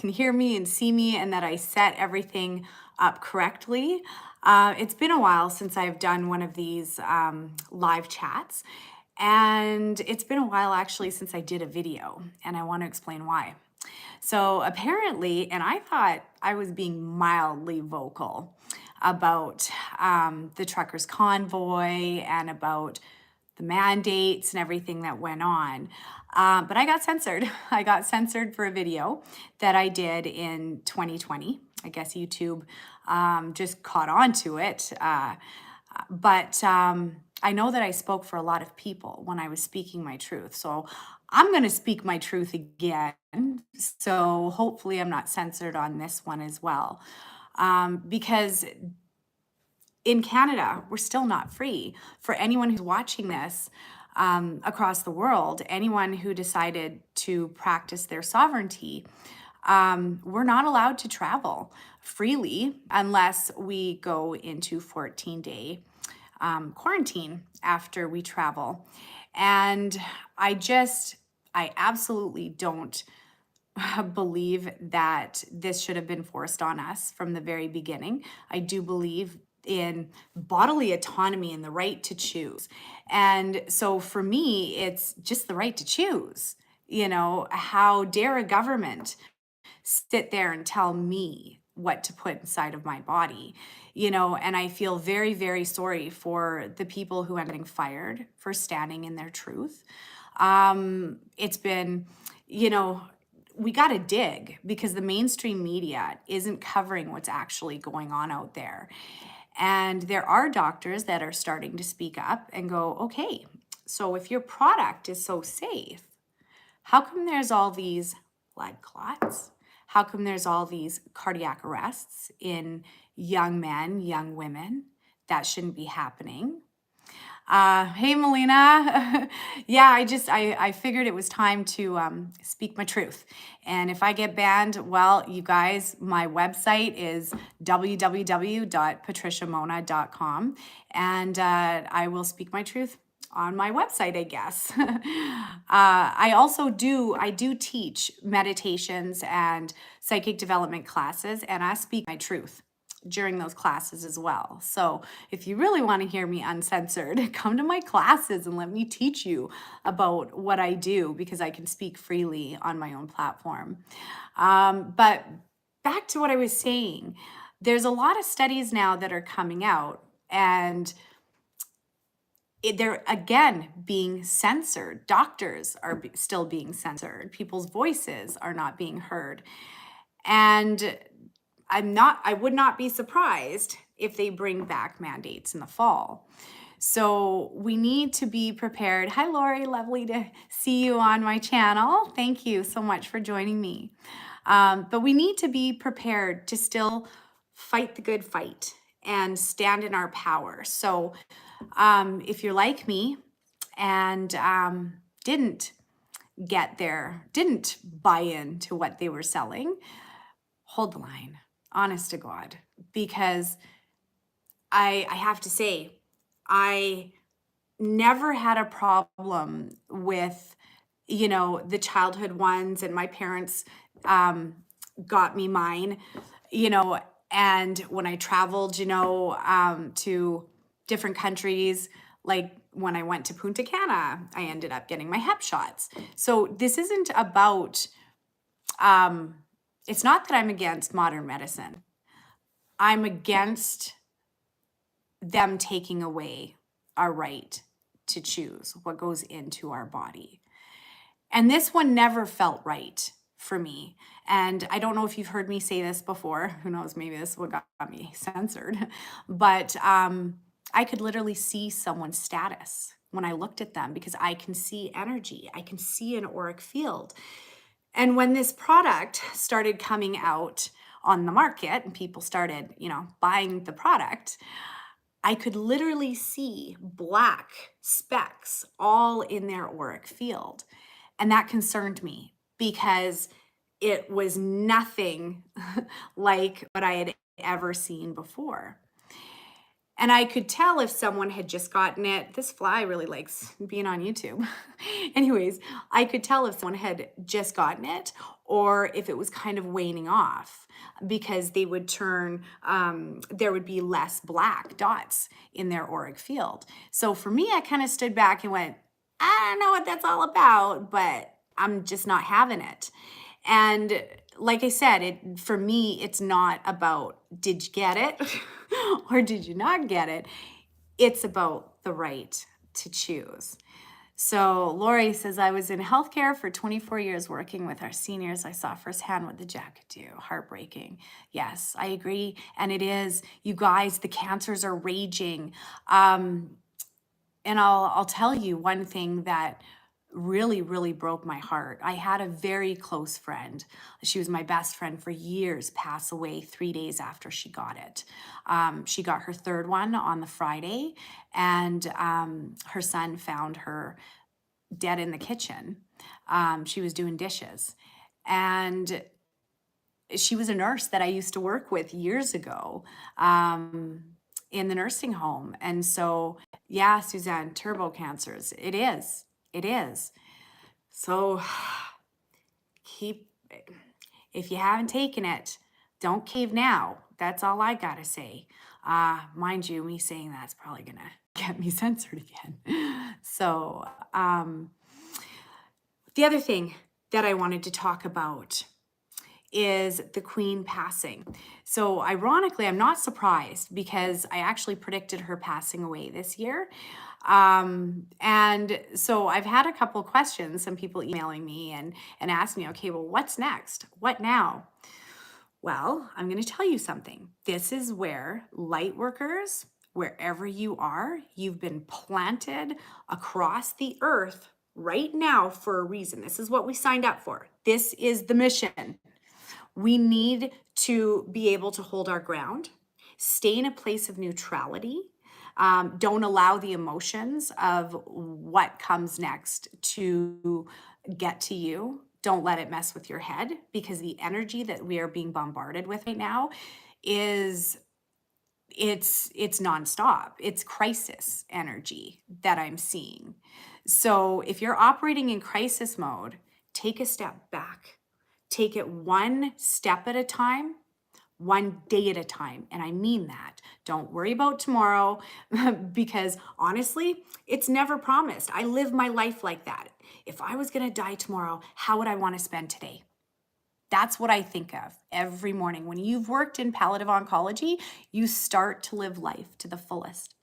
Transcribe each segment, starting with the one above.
can hear me and see me and that I set everything up correctly. It's been a while since I've done one of these live chats, and it's been a while actually since I did a video, and I want to explain why. So apparently, and I thought I was being mildly vocal about the truckers' convoy and about the mandates and everything that went on. But I got censored. I got censored for a video that I did in 2020. I guess YouTube just caught on to it. But I know that I spoke for a lot of people when I was speaking my truth. So I'm going to speak my truth again. So hopefully I'm not censored on this one as well. Because in Canada, we're still not free. For anyone who's watching this across the world, anyone who decided to practice their sovereignty, we're not allowed to travel freely unless we go into 14-day quarantine after we travel. And I absolutely don't believe that this should have been forced on us from the very beginning. I do believe in bodily autonomy and the right to choose. And so for me, it's just the right to choose. You know, how dare a government sit there and tell me what to put inside of my body, you know? And I feel very, very sorry for the people who are getting fired for standing in their truth. It's been, you know, we got to dig because the mainstream media isn't covering what's actually going on out there. And there are doctors that are starting to speak up and go, okay, so if your product is so safe, how come there's all these blood clots? How come there's all these cardiac arrests in young men, young women? That shouldn't be happening. Hey, Melina. Yeah, I figured it was time to speak my truth. And if I get banned, well, you guys, my website is www.patriciamonna.com, and I will speak my truth on my website, I guess. I do teach meditations and psychic development classes, and I speak my truth during those classes as well. So if you really want to hear me uncensored, come to my classes and let me teach you about what I do, because I can speak freely on my own platform. But back to what I was saying, there's a lot of studies now that are coming out, and they're again being censored. Doctors are still being censored. People's voices are not being heard. And I would not be surprised if they bring back mandates in the fall. So we need to be prepared. Hi, Lori, lovely to see you on my channel. Thank you so much for joining me. But we need to be prepared to still fight the good fight and stand in our power. So if you're like me and didn't buy into what they were selling, hold the line. Honest to God, because I have to say, I never had a problem with, you know, the childhood ones, and my parents got me mine, you know, and when I traveled, you know, to different countries, like when I went to Punta Cana, I ended up getting my Hep shots. So this isn't about, it's not that I'm against modern medicine. I'm against them taking away our right to choose what goes into our body. And this one never felt right for me. And I don't know if you've heard me say this before. Who knows, maybe this is what got me censored. But I could literally see someone's status when I looked at them, because I can see energy. I can see an auric field. And when this product started coming out on the market and people started, you know, buying the product, I could literally see black specks all in their auric field. And that concerned me because it was nothing like what I had ever seen before. And I could tell if someone had just gotten it. This fly really likes being on YouTube. Anyways, I could tell if someone had just gotten it or if it was kind of waning off, because they would turn, there would be less black dots in their auric field. So for me, I kind of stood back and went, I don't know what that's all about, but I'm just not having it. And like I said, for me, it's not about did you get it or did you not get it? It's about the right to choose. So Lori says, I was in healthcare for 24 years working with our seniors. I saw firsthand what the jack could do. Heartbreaking. Yes, I agree. And it is. You guys, the cancers are raging. And I'll tell you one thing that really, really broke my heart. I had a very close friend. She was my best friend for years, pass away 3 days after she got it. She got her third one on the Friday, and her son found her dead in the kitchen. She was doing dishes. And she was a nurse that I used to work with years ago in the nursing home. And so, yeah, Suzanne, turbo cancers. It is. It is. So if you haven't taken it, don't cave now. That's all I gotta say. Mind you, me saying that's probably gonna get me censored again. So the other thing that I wanted to talk about is the Queen passing. So ironically, I'm not surprised because I actually predicted her passing away this year. And so I've had a couple questions, some people emailing me and asking me, okay, well, what's next? What now? Well, I'm going to tell you something. This is where light workers, wherever you are, you've been planted across the earth right now for a reason. This is what we signed up for. This is the mission. We need to be able to hold our ground, stay in a place of neutrality. Don't allow the emotions of what comes next to get to you. Don't let it mess with your head, because the energy that we are being bombarded with right now is it's nonstop. It's crisis energy that I'm seeing. So if you're operating in crisis mode, take a step back. Take it one step at a time, one day at a time. And I mean that. Don't worry about tomorrow because honestly, it's never promised. I live my life like that. If I was going to die tomorrow, how would I want to spend today? That's what I think of every morning. When you've worked in palliative oncology, you start to live life to the fullest.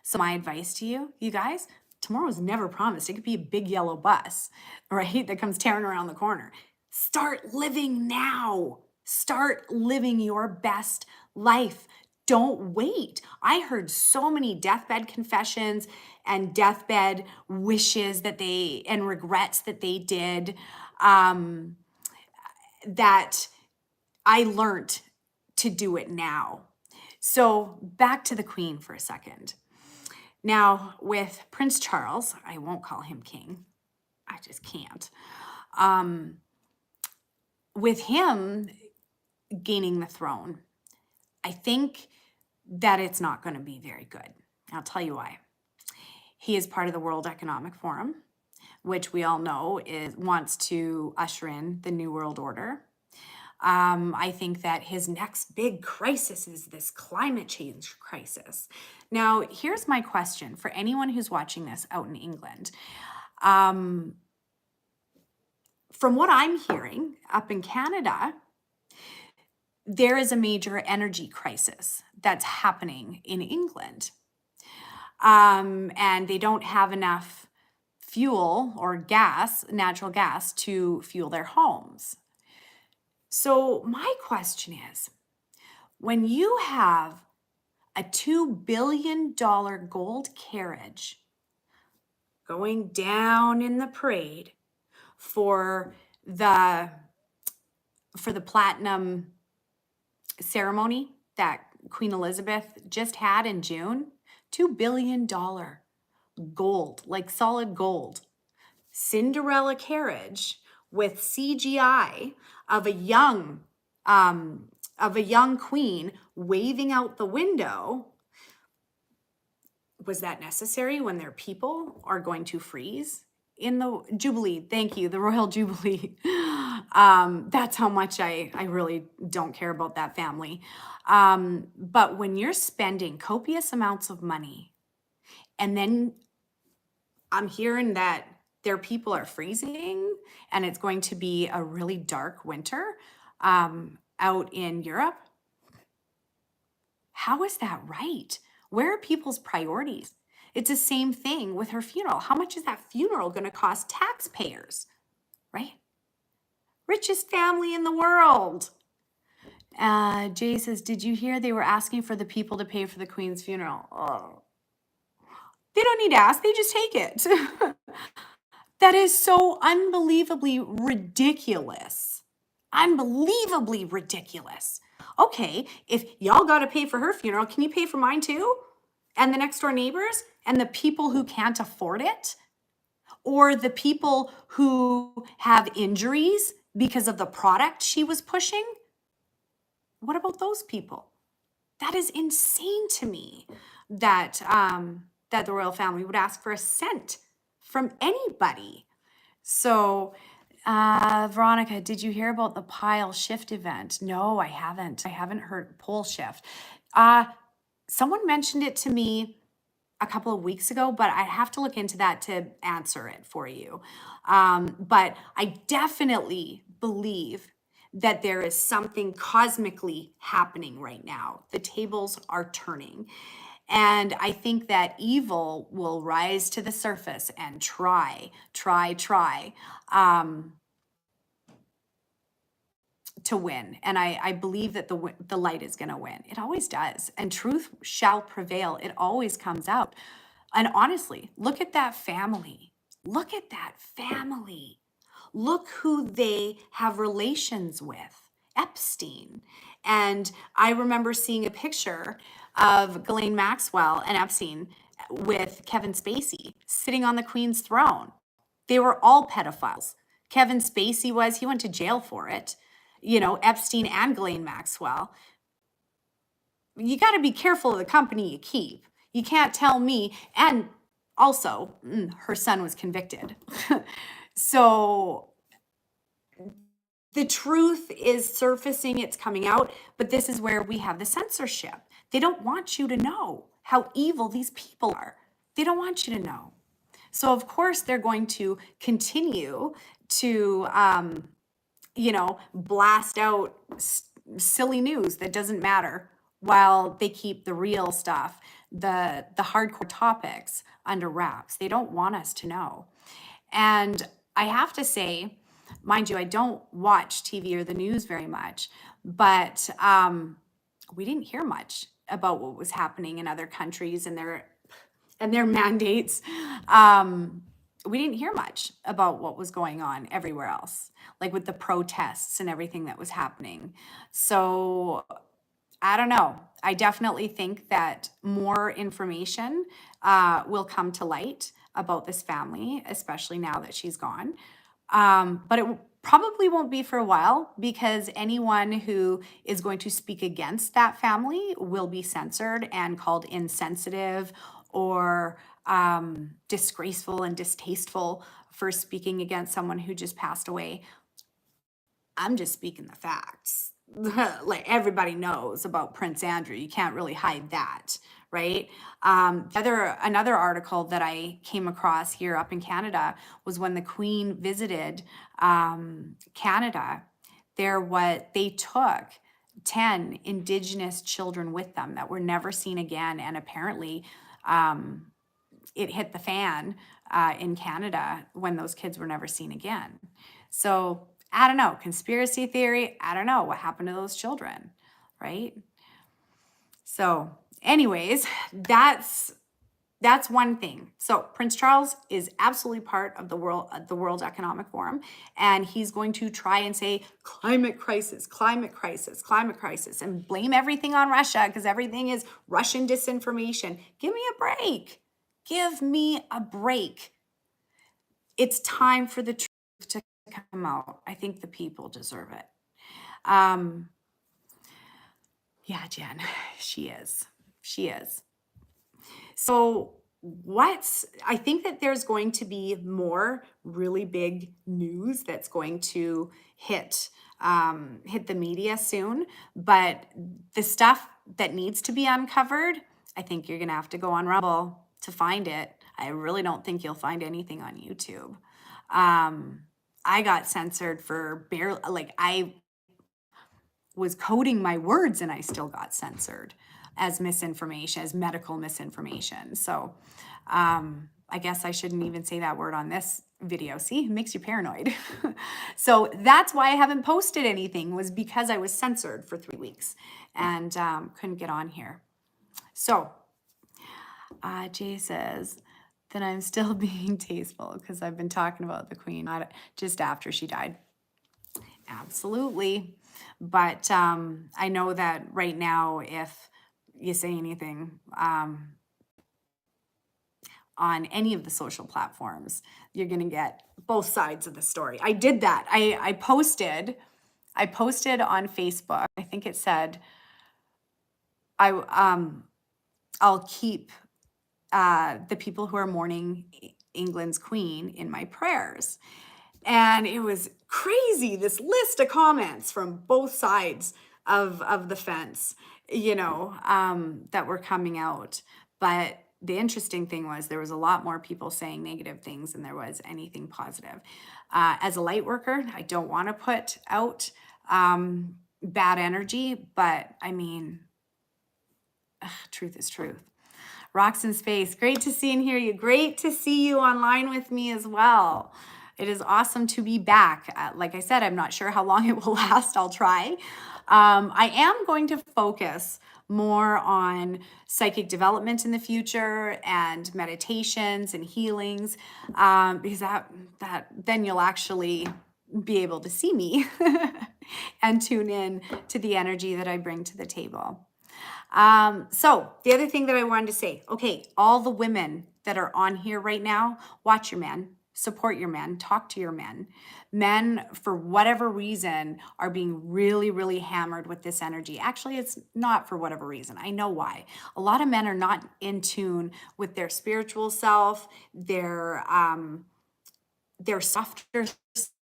So my advice to you, you guys, tomorrow's never promised. It could be a big yellow bus, right, that comes tearing around the corner. Start living now. Start living your best life. Don't wait. I heard so many deathbed confessions and deathbed wishes that and regrets that they did, that I learned to do it now. So back to the Queen for a second. Now, with Prince Charles, I won't call him king. I just can't. With him gaining the throne, I think that it's not going to be very good. I'll tell you why. He is part of the World Economic Forum, which we all know wants to usher in the New World Order. I think that his next big crisis is this climate change crisis. Now, here's my question for anyone who's watching this out in England. From what I'm hearing up in Canada, there is a major energy crisis that's happening in England. And they don't have enough fuel or gas, natural gas, to fuel their homes. So my question is, when you have a $2 billion gold carriage going down in the parade for the platinum ceremony that Queen Elizabeth just had in June, $2 billion gold, like solid gold, Cinderella carriage with CGI of a young queen waving out the window. Was that necessary when their people are going to freeze in the Jubilee? Thank you, the Royal Jubilee. That's how much I really don't care about that family. But when you're spending copious amounts of money, and then I'm hearing that their people are freezing and it's going to be a really dark winter out in Europe, how is that right? Where are people's priorities? It's the same thing with her funeral. How much is that funeral going to cost taxpayers, right? Richest family in the world. Jay says, did you hear they were asking for the people to pay for the Queen's funeral? Oh, they don't need to ask, they just take it. That is so unbelievably ridiculous. Unbelievably ridiculous. Okay, if y'all got to pay for her funeral, can you pay for mine too? And the next door neighbors and the people who can't afford it? Or the people who have injuries because of the product she was pushing? What about those people? That is insane to me that that the royal family would ask for a cent from anybody. So, Veronica, did you hear about the pile shift event? No, I haven't. I haven't heard pole shift. Someone mentioned it to me a couple of weeks ago, but I have to look into that to answer it for you. But I definitely believe that there is something cosmically happening right now. The tables are turning. And I think that evil will rise to the surface and try to win. And I believe that the light is going to win. It always does. And truth shall prevail. It always comes out. And honestly, look at that family. Look at that family. Look who they have relations with. Epstein. And I remember seeing a picture of Ghislaine Maxwell and Epstein with Kevin Spacey sitting on the Queen's throne. They were all pedophiles. Kevin Spacey he went to jail for it. You know, Epstein and Ghislaine Maxwell. You got to be careful of the company you keep. You can't tell me. And also, her son was convicted. So the truth is surfacing, it's coming out, but this is where we have the censorship. They don't want you to know how evil these people are. They don't want you to know. So of course they're going to continue to, blast out silly news that doesn't matter while they keep the real stuff, the hardcore topics under wraps. They don't want us to know. And I have to say, mind you, I don't watch TV or the news very much, but we didn't hear much about what was happening in other countries and their mandates. We didn't hear much about what was going on everywhere else, like with the protests and everything that was happening. So I don't know. I definitely think that more information will come to light about this family, especially now that she's gone. But it probably won't be for a while because anyone who is going to speak against that family will be censored and called insensitive or disgraceful and distasteful for speaking against someone who just passed away. I'm just speaking the facts. Like everybody knows about Prince Andrew. You can't really hide that, right? Another article that I came across here up in Canada was when the Queen visited Canada. They took 10 Indigenous children with them that were never seen again, and apparently it hit the fan in Canada when those kids were never seen again. So I don't know, conspiracy theory, I don't know what happened to those children, right? So anyways, that's one thing. So Prince Charles is absolutely part of the World Economic Forum, and he's going to try and say climate crisis, and blame everything on Russia because everything is Russian disinformation. Give me a break. Give me a break. It's time for the truth to come out. I think the people deserve it. Yeah, Jen, she is. So I think that there's going to be more really big news that's going to hit the media soon, but the stuff that needs to be uncovered, I think you're gonna have to go on Rumble to find it. I really don't think you'll find anything on YouTube. I got censored for barely, like, I was coding my words and I still got censored as misinformation, as medical misinformation. So I guess I shouldn't even say that word on this video. See, it makes you paranoid. So that's why I haven't posted anything, was because I was censored for 3 weeks and couldn't get on here. So Jay says that I'm still being tasteful because I've been talking about the queen just after she died. Absolutely. But I know that right now, if you say anything on any of the social platforms, you're going to get both sides of the story. I did that. I posted on Facebook. I think it said, I'll keep the people who are mourning England's queen in my prayers. And it was crazy, this list of comments from both sides of the fence, that were coming out. But the interesting thing was there was a lot more people saying negative things than there was anything positive. As a light worker, I don't want to put out bad energy, but I mean, truth is truth. Rocks in space, great to see and hear you. Great to see you online with me as well. It is awesome to be back. Like I said, I'm not sure how long it will last. I'll try. I am going to focus more on psychic development in the future and meditations and healings, because that then you'll actually be able to see me and tune in to the energy that I bring to the table. So the other thing that I wanted to say, okay, all the women that are on here right now, watch your men, support your men, talk to your men. Men, for whatever reason, are being really, really hammered with this energy. Actually, it's not for whatever reason. I know why. A lot of men are not in tune with their spiritual self, their softer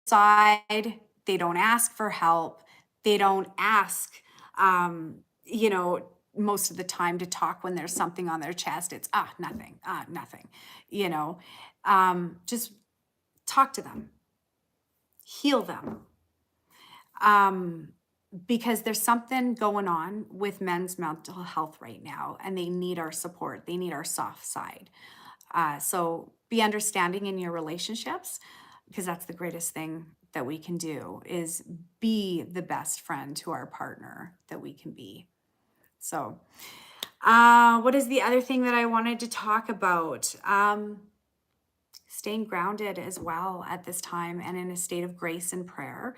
side. They don't ask for help. They don't ask, most of the time to talk when there's something on their chest. It's nothing, nothing, just talk to them, heal them, because there's something going on with men's mental health right now, and they need our support. They need our soft side. So be understanding in your relationships, because that's the greatest thing that we can do, is be the best friend to our partner that we can be. So what is the other thing that I wanted to talk about? Staying grounded as well at this time and in a state of grace and prayer.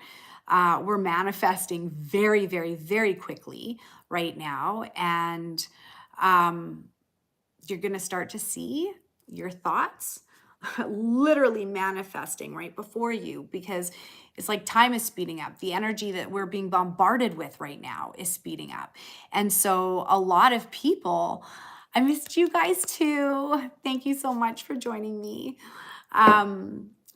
We're manifesting very, very, very quickly right now. And you're going to start to see your thoughts literally manifesting right before you, because it's like time is speeding up. The energy that we're being bombarded with right now is speeding up. And so a lot of people, I missed you guys too. Thank you so much for joining me.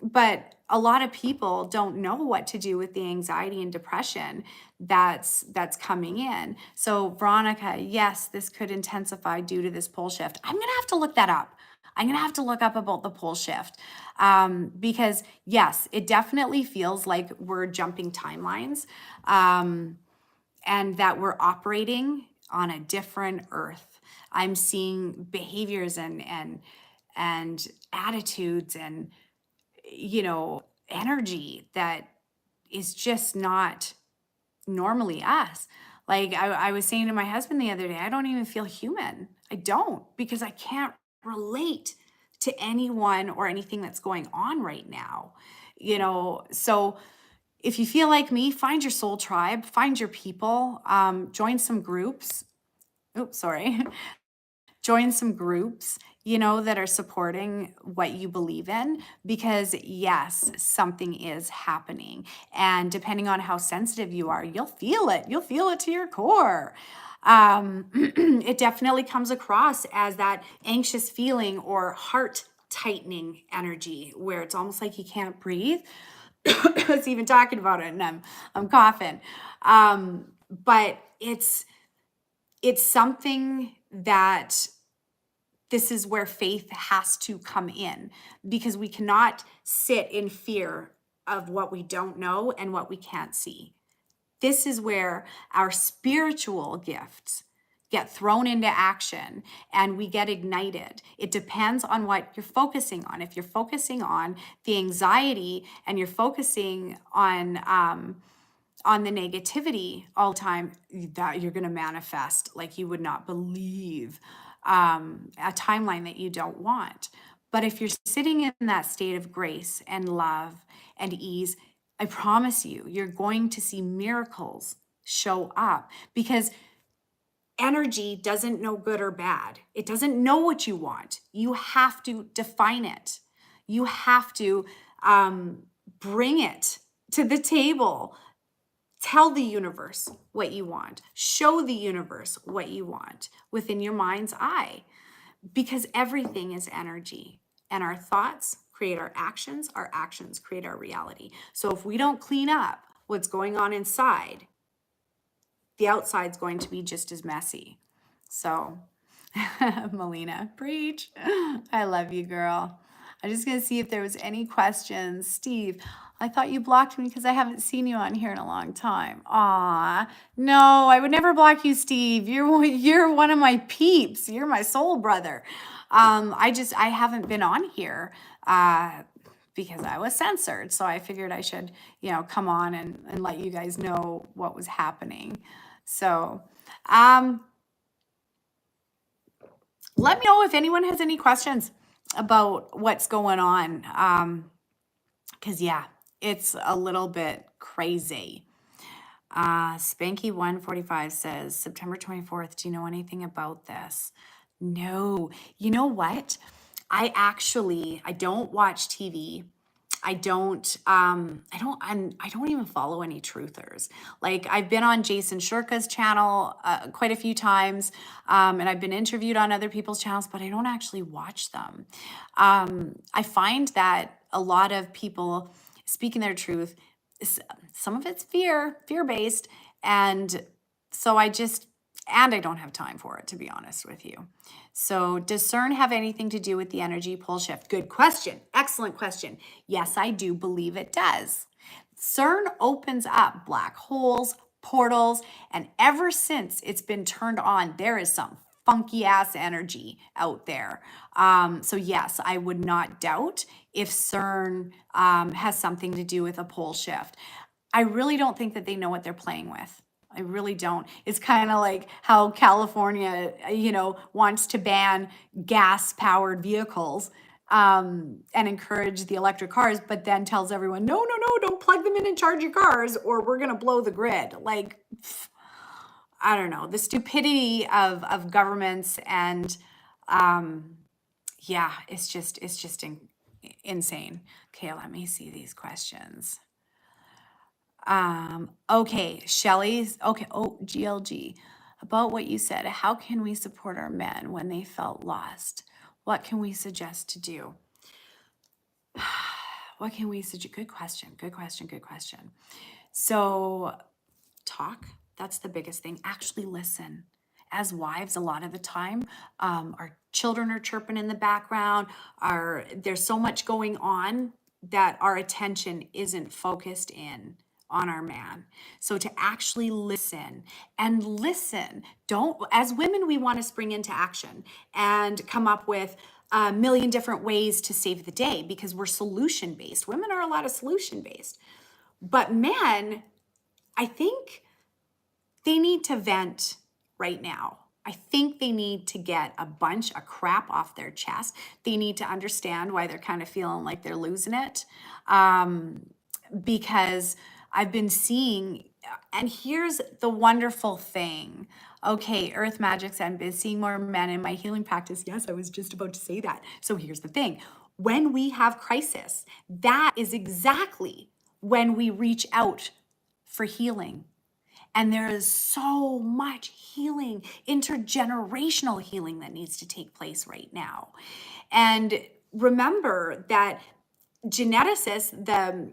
But a lot of people don't know what to do with the anxiety and depression that's coming in. So Veronica, yes, this could intensify due to this pole shift. I'm going to have to look that up. I'm going to have to look up about the pole shift, because yes, it definitely feels like we're jumping timelines, and that we're operating on a different earth. I'm seeing behaviors and attitudes and, energy that is just not normally us. Like I was saying to my husband the other day, I don't even feel human. I don't, because I can't relate to anyone or anything that's going on right now. So if you feel like me, find your soul tribe, find your people, join some groups. Oops, sorry. Join some groups, that are supporting what you believe in, because yes, something is happening. And depending on how sensitive you are, you'll feel it. You'll feel it to your core. It definitely comes across as that anxious feeling or heart tightening energy where it's almost like you can't breathe. I was even talking about it and I'm coughing. But it's something that this is where faith has to come in, because we cannot sit in fear of what we don't know and what we can't see. This is where our spiritual gifts get thrown into action and we get ignited. It depends on what you're focusing on. If you're focusing on the anxiety and you're focusing on the negativity all the time, that you're going to manifest like you would not believe, a timeline that you don't want. But if you're sitting in that state of grace and love and ease, I promise you, you're going to see miracles show up, because energy doesn't know good or bad. It doesn't know what you want. You have to define it. You have to bring it to the table. Tell the universe what you want. Show the universe what you want within your mind's eye, because everything is energy, and our thoughts create our actions create our reality. So if we don't clean up what's going on inside, the outside's going to be just as messy. So, Melina, preach. I love you, girl. I'm just going to see if there was any questions. Steve, I thought you blocked me because I haven't seen you on here in a long time. Aw, no, I would never block you, Steve. You're one of my peeps. You're my soul brother. I haven't been on here because I was censored. So I figured I should, come on and let you guys know what was happening. So, let me know if anyone has any questions about what's going on. Because, yeah, it's a little bit crazy. Spanky145 says, September 24th, do you know anything about this? No. You know what? I don't watch TV. I don't even follow any truthers. Like, I've been on Jason Shurka's channel quite a few times, and I've been interviewed on other people's channels, but I don't actually watch them. I find that a lot of people speaking their truth, some of it's fear-based, and so I don't have time for it, to be honest with you. So does CERN have anything to do with the energy pole shift? Good question. Excellent question. Yes, I do believe it does. CERN opens up black holes, portals, and ever since it's been turned on, there is some funky ass energy out there. So yes, I would not doubt if CERN has something to do with a pole shift. I really don't think that they know what they're playing with. I really don't. It's kind of like how California, wants to ban gas-powered vehicles and encourage the electric cars, but then tells everyone, no, don't plug them in and charge your cars or we're going to blow the grid. Like, I don't know, the stupidity of governments and yeah, it's just insane. Okay, let me see these questions. Okay, Shelly's, okay, GLG, about what you said, how can we support our men when they felt lost? What can we suggest to do? What can we suggest? Good question. So talk, that's the biggest thing. Actually listen. As wives, a lot of the time, our children are chirping in the background, there's so much going on that our attention isn't focused in on our man. So to actually listen, as women, we want to spring into action and come up with a million different ways to save the day because we're solution based. Women are a lot of solution based, but men, I think they need to vent right now. I think they need to get a bunch of crap off their chest. They need to understand why they're kind of feeling like they're losing it. Because I've been seeing, and here's the wonderful thing. Okay, Earth Magics, I've been seeing more men in my healing practice. Yes, I was just about to say that. So here's the thing. When we have crisis, that is exactly when we reach out for healing. And there is so much healing, intergenerational healing that needs to take place right now. And remember that geneticists, the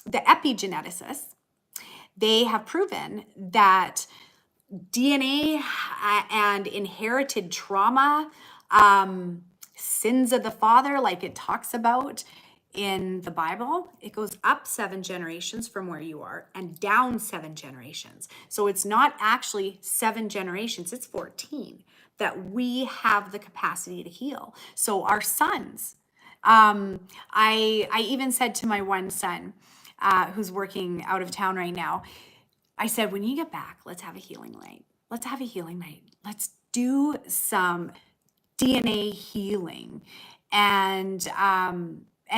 epigeneticists, they have proven that DNA and inherited trauma, sins of the father, like it talks about in the Bible, it goes up 7 generations from where you are and down 7 generations. So it's not actually 7 generations, it's 14 that we have the capacity to heal. So our sons, I even said to my one son, who's working out of town right now, I said, when you get back, let's have a healing night. Let's have a healing night. Let's do some DNA healing and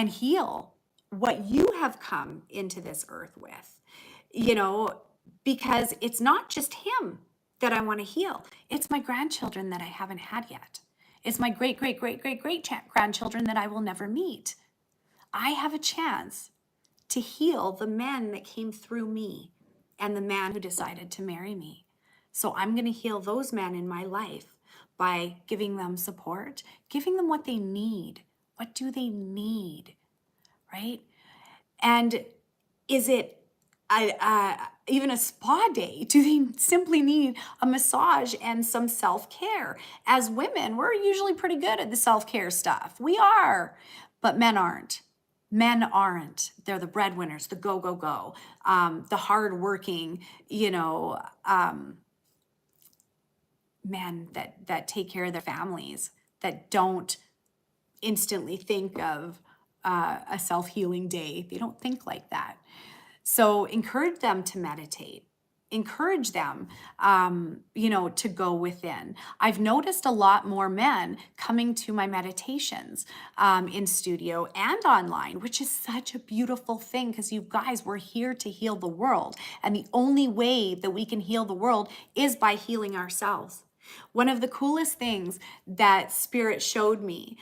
heal what you have come into this earth with, because it's not just him that I want to heal. It's my grandchildren that I haven't had yet. It's my great, great, great, great, great grandchildren that I will never meet. I have a chance to heal the men that came through me and the man who decided to marry me. So I'm going to heal those men in my life by giving them support, giving them what they need. What do they need, right? And is it even a spa day? Do they simply need a massage and some self-care? As women, we're usually pretty good at the self-care stuff. We are, but men aren't. Men aren't. They're the breadwinners, the go, go, go, the hardworking, men that take care of their families, that don't instantly think of a self-healing day. They don't think like that. So encourage them to meditate. Encourage them, to go within. I've noticed a lot more men coming to my meditations in studio and online, which is such a beautiful thing because you guys, we're here to heal the world. And the only way that we can heal the world is by healing ourselves. One of the coolest things that Spirit showed me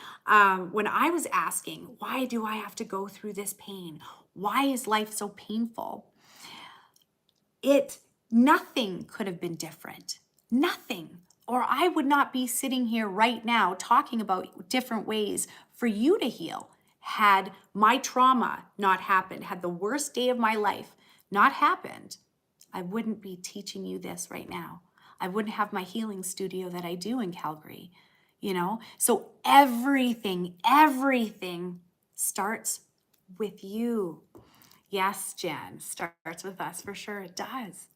when I was asking, why do I have to go through this pain? Why is life so painful? Nothing could have been different. Nothing. Or I would not be sitting here right now talking about different ways for you to heal. Had my trauma not happened, had the worst day of my life not happened, I wouldn't be teaching you this right now. I wouldn't have my healing studio that I do in Calgary, So everything starts with you. Yes, Jen, starts with us for sure. It does.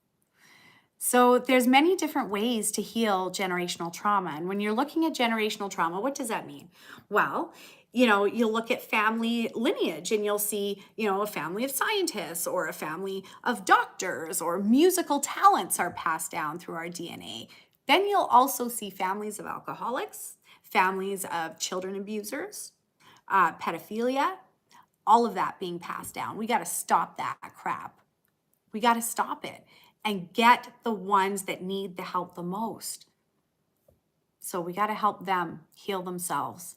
So there's many different ways to heal generational trauma. And when you're looking at generational trauma, what does that mean? Well, you'll look at family lineage and you'll see, a family of scientists or a family of doctors or musical talents are passed down through our DNA. Then you'll also see families of alcoholics, families of children abusers, pedophilia, all of that being passed down. We got to stop that crap. We got to stop it and get the ones that need the help the most. So we got to help them heal themselves.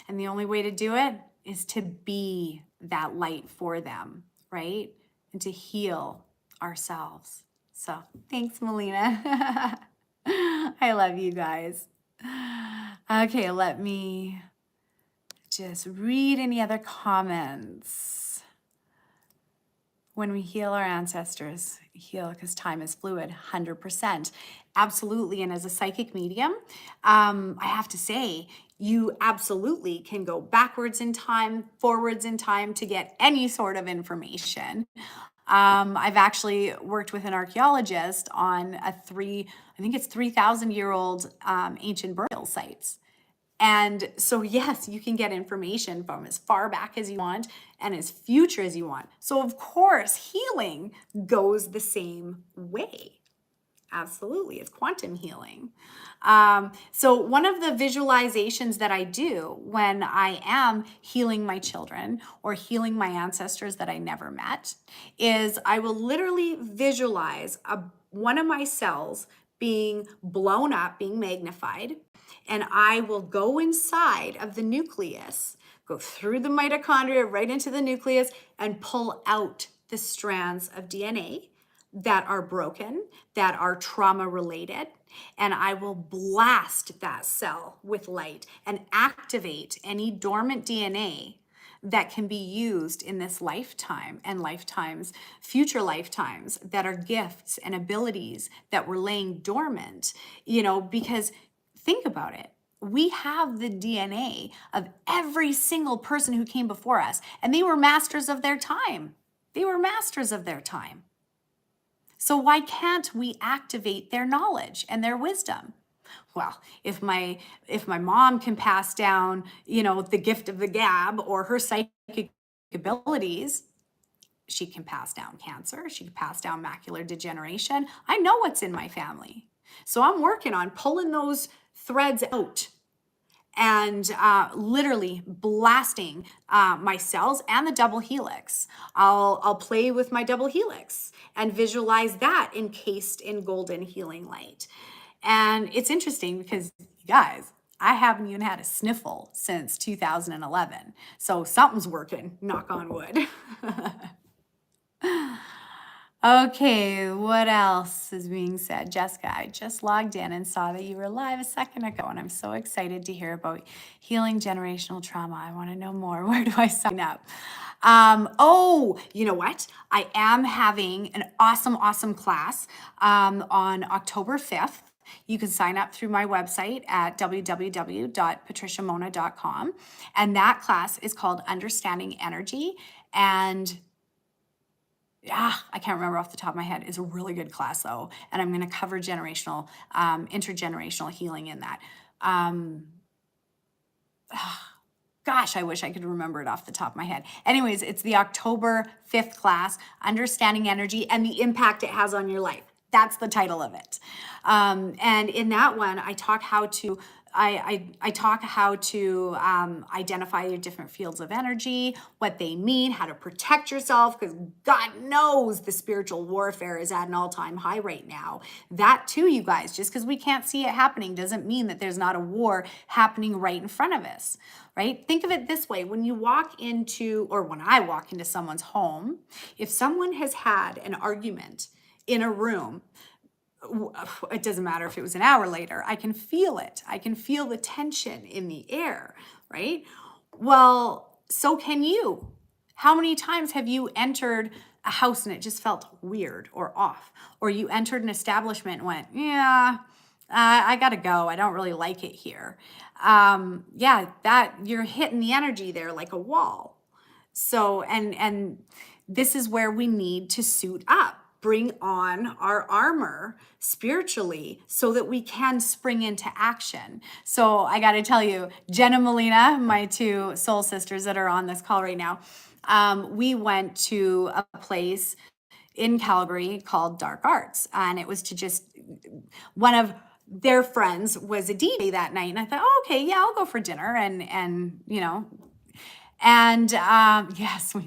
And the only way to do it is to be that light for them, right? And to heal ourselves. So thanks, Melina. I love you guys. Okay, let me just read any other comments. When we heal our ancestors, heal because time is fluid, 100%. Absolutely. And as a psychic medium, I have to say, you absolutely can go backwards in time, forwards in time to get any sort of information. I've actually worked with an archaeologist on I think it's 3,000-year-old ancient burial sites. And so, yes, you can get information from as far back as you want and as future as you want. So, of course, healing goes the same way. Absolutely. It's quantum healing. So one of the visualizations that I do when I am healing my children or healing my ancestors that I never met is I will literally visualize one of my cells being blown up, being magnified, and I will go inside of the nucleus, go through the mitochondria right into the nucleus and pull out the strands of DNA that are broken, that are trauma related, and I will blast that cell with light and activate any dormant DNA that can be used in this lifetime and lifetimes, future lifetimes, that are gifts and abilities that were laying dormant, because think about it. We have the DNA of every single person who came before us, and they were masters of their time. They were masters of their time. So why can't we activate their knowledge and their wisdom? Well, if my mom can pass down, the gift of the gab or her psychic abilities, she can pass down cancer, she can pass down macular degeneration. I know what's in my family. So I'm working on pulling those threads out and literally blasting my cells and the double helix. I'll play with my double helix and visualize that encased in golden healing light. And it's interesting because, you guys, I haven't even had a sniffle since 2011. So something's working, knock on wood. Okay, what else is being said? Jessica, I just logged in and saw that you were live a second ago, and I'm so excited to hear about healing generational trauma. I want to know more. Where do I sign up? Oh, you know what? I am having an awesome class on October 5th. You can sign up through my website at www.patriciamonna.com. And that class is called Understanding Energy. And I can't remember off the top of my head. It's a really good class though. And I'm going to cover generational, intergenerational healing in that. Gosh, I wish I could remember it off the top of my head. Anyways, it's the October 5th class, Understanding Energy and the Impact It Has on Your Life. That's the title of it. And in that one, I talk how to identify your different fields of energy, what they mean, how to protect yourself, because God knows the spiritual warfare is at an all-time high right now. That too, you guys, just because we can't see it happening doesn't mean that there's not a war happening right in front of us, right? Think of it this way. When you walk into, or when I walk into someone's home, if someone has had an argument in a room, it doesn't matter if it was an hour later, I can feel it. I can feel the tension in the air, right? Well, so can you. How many times have you entered a house and it just felt weird or off? Or you entered an establishment and went, I gotta go. I don't really like it here. That you're hitting the energy there like a wall. So, and this is where we need to suit up. Bring on our armor spiritually so that we can spring into action. So I got to tell you, Jen and Melina, my two soul sisters that are on this call right now, we went to a place in Calgary called Dark Arts. And it was to just, one of their friends was a DJ that night. And I thought, oh, okay, yeah, I'll go for dinner and and yes, we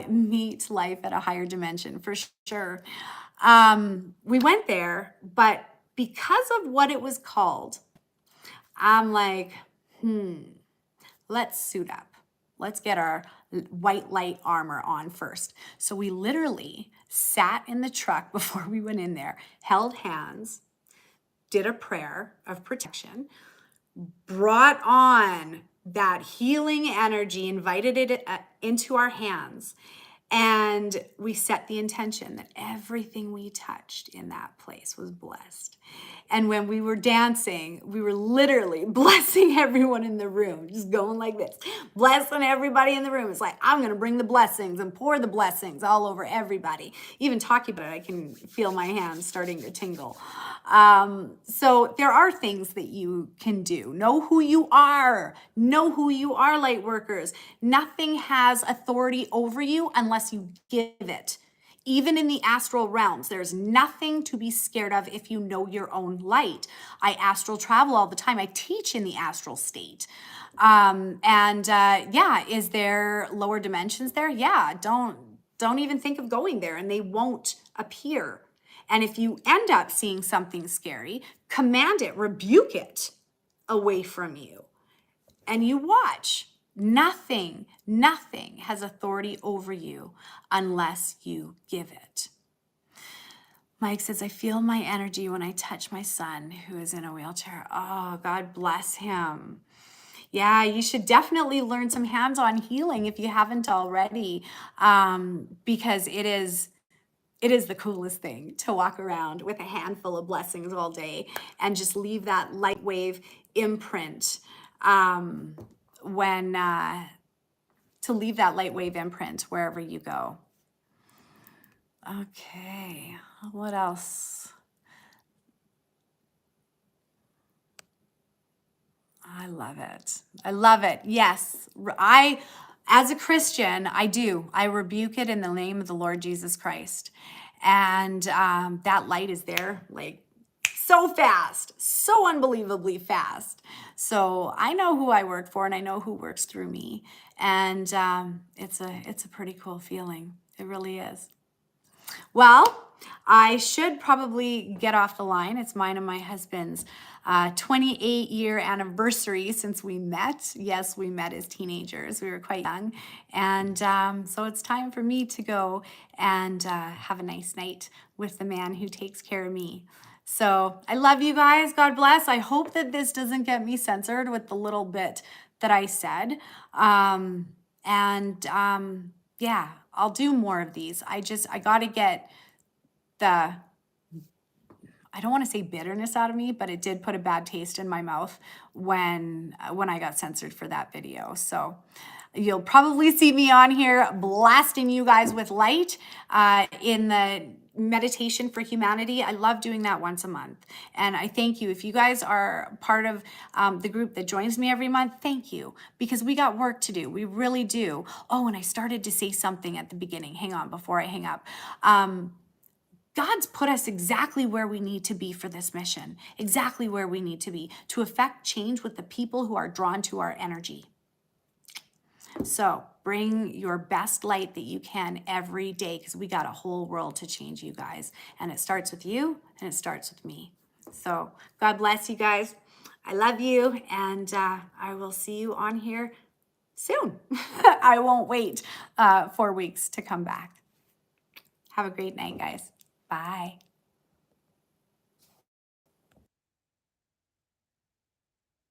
meet life at a higher dimension for sure. We went there, but because of what it was called, I'm like, let's suit up. Let's get our white light armor on first. So we literally sat in the truck before we went in there, held hands, did a prayer of protection, brought on that healing energy, invited it into our hands, and we set the intention that everything we touched in that place was blessed. And when we were dancing, we were literally blessing everyone in the room, just going like this, blessing everybody in the room. It's like, I'm going to bring the blessings and pour the blessings all over everybody. Even talking about it, I can feel my hands starting to tingle. So there are things that you can do. Know who you are. Know who you are, light workers. Nothing has authority over you unless you give it. Even in the astral realms, there's nothing to be scared of if you know your own light. I astral travel all the time. I teach in the astral state. Is there lower dimensions there? Yeah, don't even think of going there, and they won't appear. And if you end up seeing something scary, command it, rebuke it away from you, and you watch. Nothing has authority over you unless you give it. Mike says, I feel my energy when I touch my son who is in a wheelchair. Oh, God bless him. Yeah, you should definitely learn some hands-on healing if you haven't already, because it is the coolest thing to walk around with a handful of blessings all day and just leave that light wave imprint when to leave that light wave imprint wherever you go. Okay, what else? I love it. I love it. Yes. As a Christian, I do. I rebuke it in the name of the Lord Jesus Christ. And that light is there like so fast, so unbelievably fast. So I know who I work for and I know who works through me. And it's a pretty cool feeling. It really is. Well, I should probably get off the line. It's mine and my husband's 28-year anniversary since we met. Yes, we met as teenagers. We were quite young. And so it's time for me to go and have a nice night with the man who takes care of me. So I love you guys. God bless. I hope that this doesn't get me censored with the little bit that I said. Yeah, I'll do more of these. I got to get the, I don't want to say bitterness out of me, but it did put a bad taste in my mouth when I got censored for that video. So you'll probably see me on here blasting you guys with light in the meditation for humanity. I love doing that once a month. And I thank you. If you guys are part of the group that joins me every month, thank you, because we got work to do. We really do. Oh, and I started to say something at the beginning. Hang on, before I hang up. God's put us exactly where we need to be for this mission, exactly where we need to be to affect change with the people who are drawn to our energy. So bring your best light that you can every day, because we got a whole world to change, you guys. And it starts with you and it starts with me. So God bless you guys. I love you. And I will see you on here soon. I won't wait 4 weeks to come back. Have a great night, guys. Bye.